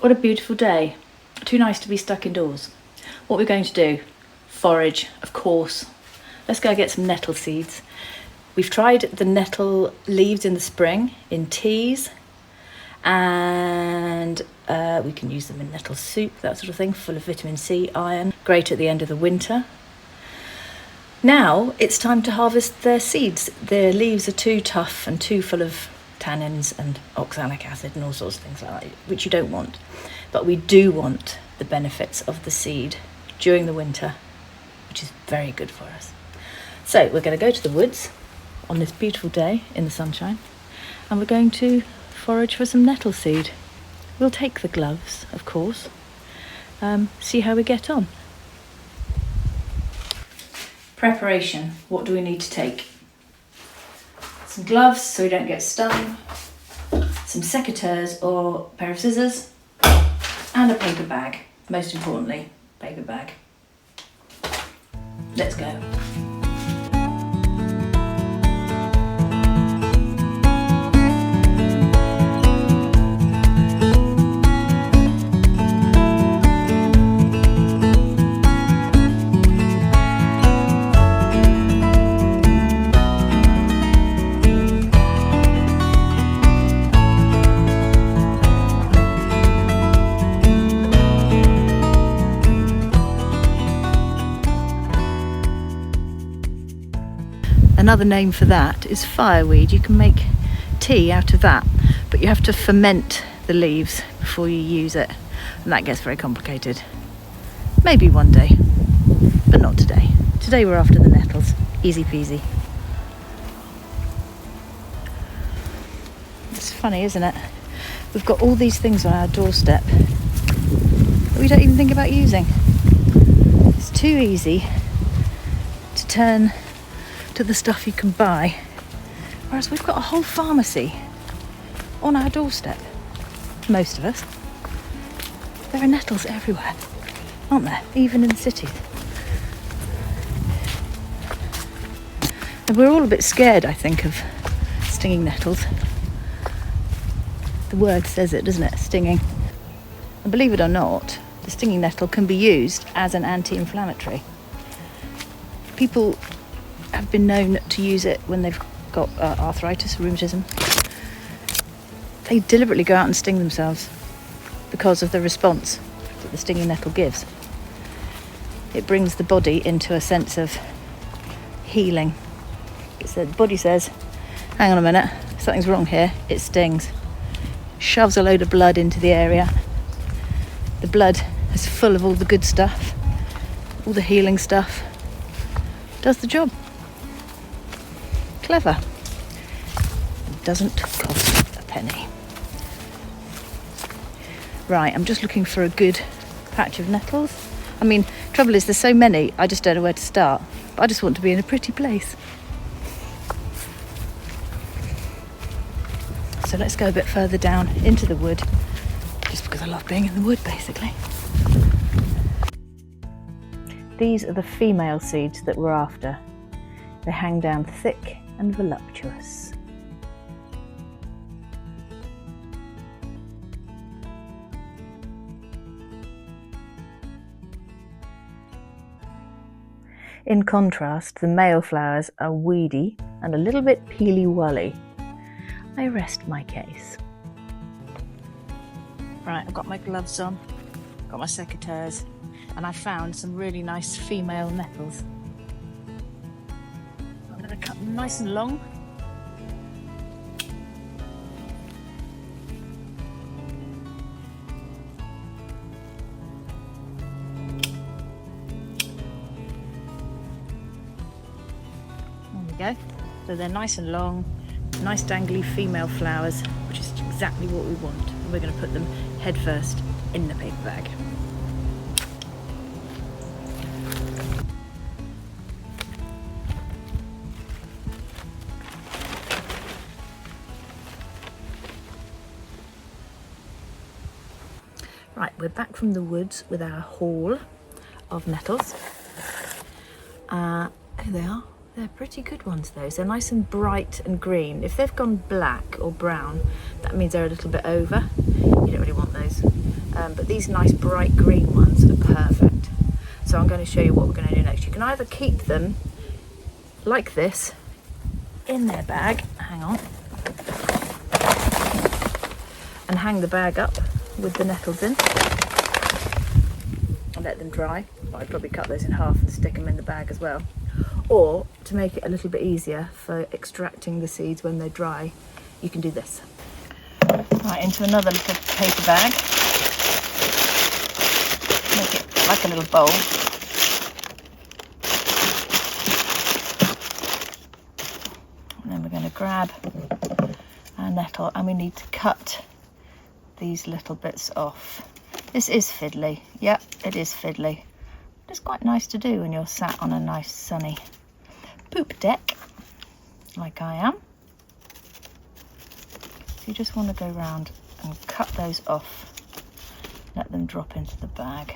What a beautiful day. Too nice to be stuck indoors. What we're going to do, forage, of course. Let's go get some nettle seeds. We've tried the nettle leaves in the spring, in teas, and we can use them in nettle soup, that sort of thing, full of vitamin C, iron, great at the end of the winter. Now it's time to harvest their seeds. Their leaves are too tough and too full of tannins and oxalic acid and all sorts of things like that, which you don't want. But we do want the benefits of the seed during the winter, which is very good for us. So we're going to go to the woods on this beautiful day in the sunshine, and we're going to forage for some nettle seed. We'll take the gloves, of course, see how we get on. Preparation. What do we need to take? Some gloves so we don't get stung, some secateurs or pair of scissors, and a paper bag. Most importantly, paper bag. Let's go. Another name for that is fireweed. You can make tea out of that, but you have to ferment the leaves before you use it, and that gets very complicated. Maybe one day, but not today. Today we're after the nettles. Easy peasy. It's funny, isn't it? We've got all these things on our doorstep that we don't even think about using. It's too easy to turn to the stuff you can buy, whereas we've got a whole pharmacy on our doorstep. Most of us. There are nettles everywhere, aren't there? Even in the cities. And we're all a bit scared, I think, of stinging nettles. The word says it, doesn't it? Stinging. And believe it or not, the stinging nettle can be used as an anti-inflammatory. People have been known to use it when they've got arthritis, rheumatism. They deliberately go out and sting themselves because of the response that the stinging nettle gives. It brings the body into a sense of healing. The body says, hang on a minute, something's wrong here, it stings. Shoves a load of blood into the area. The blood is full of all the good stuff, all the healing stuff. Does the job. Clever. It doesn't cost a penny. Right, I'm just looking for a good patch of nettles. I mean, trouble is there's so many, I just don't know where to start. But I just want to be in a pretty place. So let's go a bit further down into the wood, just because I love being in the wood, basically. These are the female seeds that we're after. They hang down thick and voluptuous. In contrast, the male flowers are weedy and a little bit peely-wally. I rest my case. Right, I've got my gloves on, got my secateurs, and I found some really nice female nettles. I'm going to cut them nice and long. There we go. So they're nice and long, nice dangly female flowers, which is exactly what we want. And we're going to put them head first in the paper bag. Right, we're back from the woods with our haul of nettles. Here they are. They're pretty good ones though. So nice and bright and green. If they've gone black or brown, that means they're a little bit over. You don't really want those. but these nice bright green ones are perfect. So I'm going to show you what we're going to do next. You can either keep them like this in their bag, hang on, and hang the bag up with the nettles in and let them dry. But I'd probably cut those in half and stick them in the bag as well. Or to make it a little bit easier for extracting the seeds when they're dry, you can do this. Right, into another little paper bag. Make it like a little bowl. And then we're going to grab our nettle, and we need to cut these little bits off. This is fiddly. Yep, it is fiddly. It's quite nice to do when you're sat on a nice sunny poop deck, like I am. So you just want to go round and cut those off, let them drop into the bag.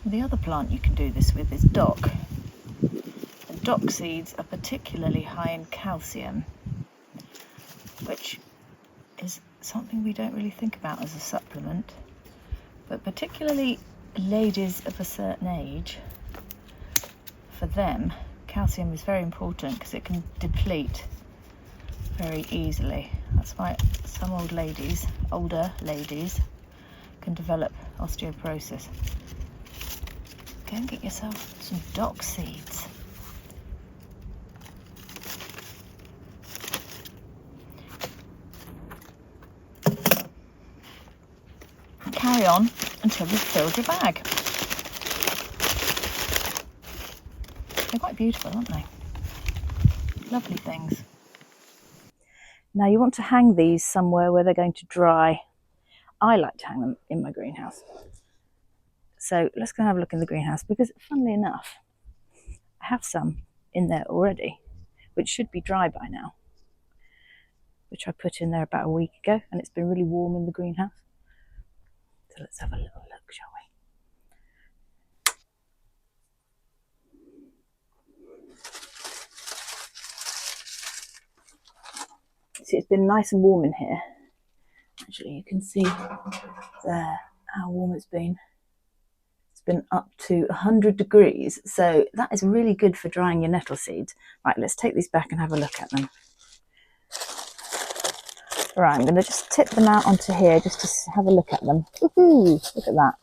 The other plant you can do this with is dock. And dock seeds are particularly high in calcium, which is something we don't really think about as a supplement, but particularly ladies of a certain age, for them calcium is very important because it can deplete very easily. That's why some older ladies can develop osteoporosis. Go and get yourself some dock seeds. And carry on until you've filled your bag. They're quite beautiful, aren't they? Lovely things. Now you want to hang these somewhere where they're going to dry. I like to hang them in my greenhouse. So let's go and have a look in the greenhouse, because funnily enough, I have some in there already, which should be dry by now, which I put in there about a week ago, and it's been really warm in the greenhouse. So let's have a little look, shall we? See, it's been nice and warm in here. Actually, you can see there how warm it's been. It's been up to 100 degrees, so that is really good for drying your nettle seeds. Right, let's take these back and have a look at them. Right, I'm going to just tip them out onto here just to have a look at them. Woohoo! Look at that.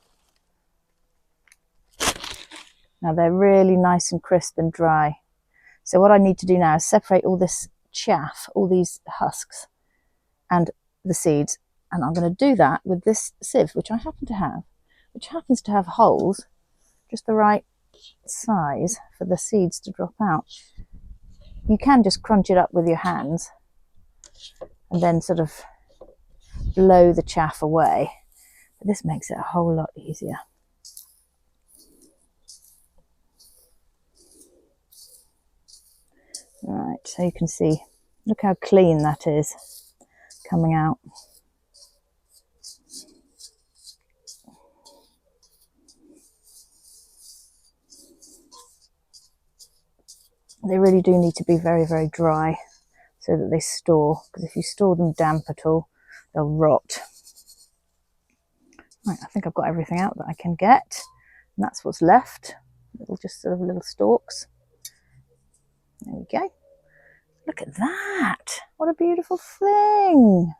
Now they're really nice and crisp and dry. So what I need to do now is separate all this chaff, all these husks and the seeds, and I'm going to do that with this sieve, which I happen to have, which happens to have holes just the right size for the seeds to drop out. You can just crunch it up with your hands and then sort of blow the chaff away, but this makes it a whole lot easier. Right, so you can see, look how clean that is coming out. They really do need to be very, very dry so that they store, because if you store them damp at all, they'll rot. Right, I think I've got everything out that I can get, and that's what's left. Just sort of little stalks. There we go. Look at that. What a beautiful thing.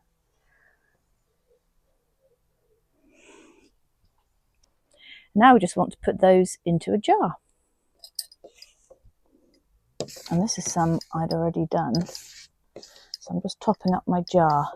Now we just want to put those into a jar. And this is some I'd already done. So I'm just topping up my jar.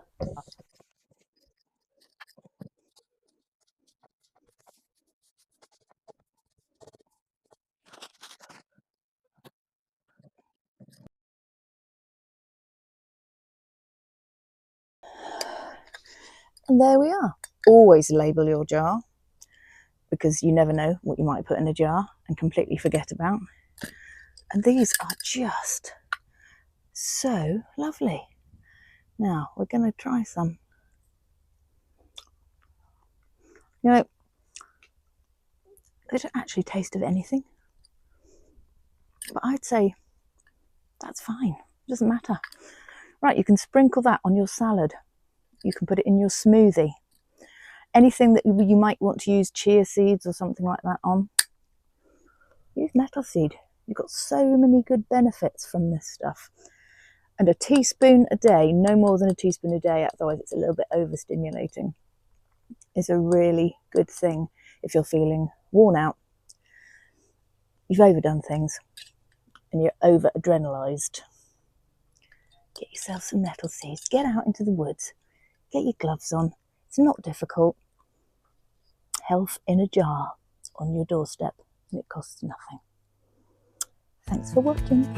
And there we are. Always label your jar, because you never know what you might put in a jar and completely forget about. And these are just so lovely. Now we're going to try some. You know, they don't actually taste of anything, but I'd say that's fine. It doesn't matter. Right, you can sprinkle that on your salad. You can put it in your smoothie. Anything that you might want to use chia seeds or something like that on, use nettle seed. You've got so many good benefits from this stuff. And a teaspoon a day, no more than a teaspoon a day, otherwise it's a little bit overstimulating, is a really good thing if you're feeling worn out, you've overdone things, and you're over adrenalised. Get yourself some nettle seeds, get out into the woods, get your gloves on. It's not difficult. Health in a jar on your doorstep, and it costs nothing. Thanks for watching.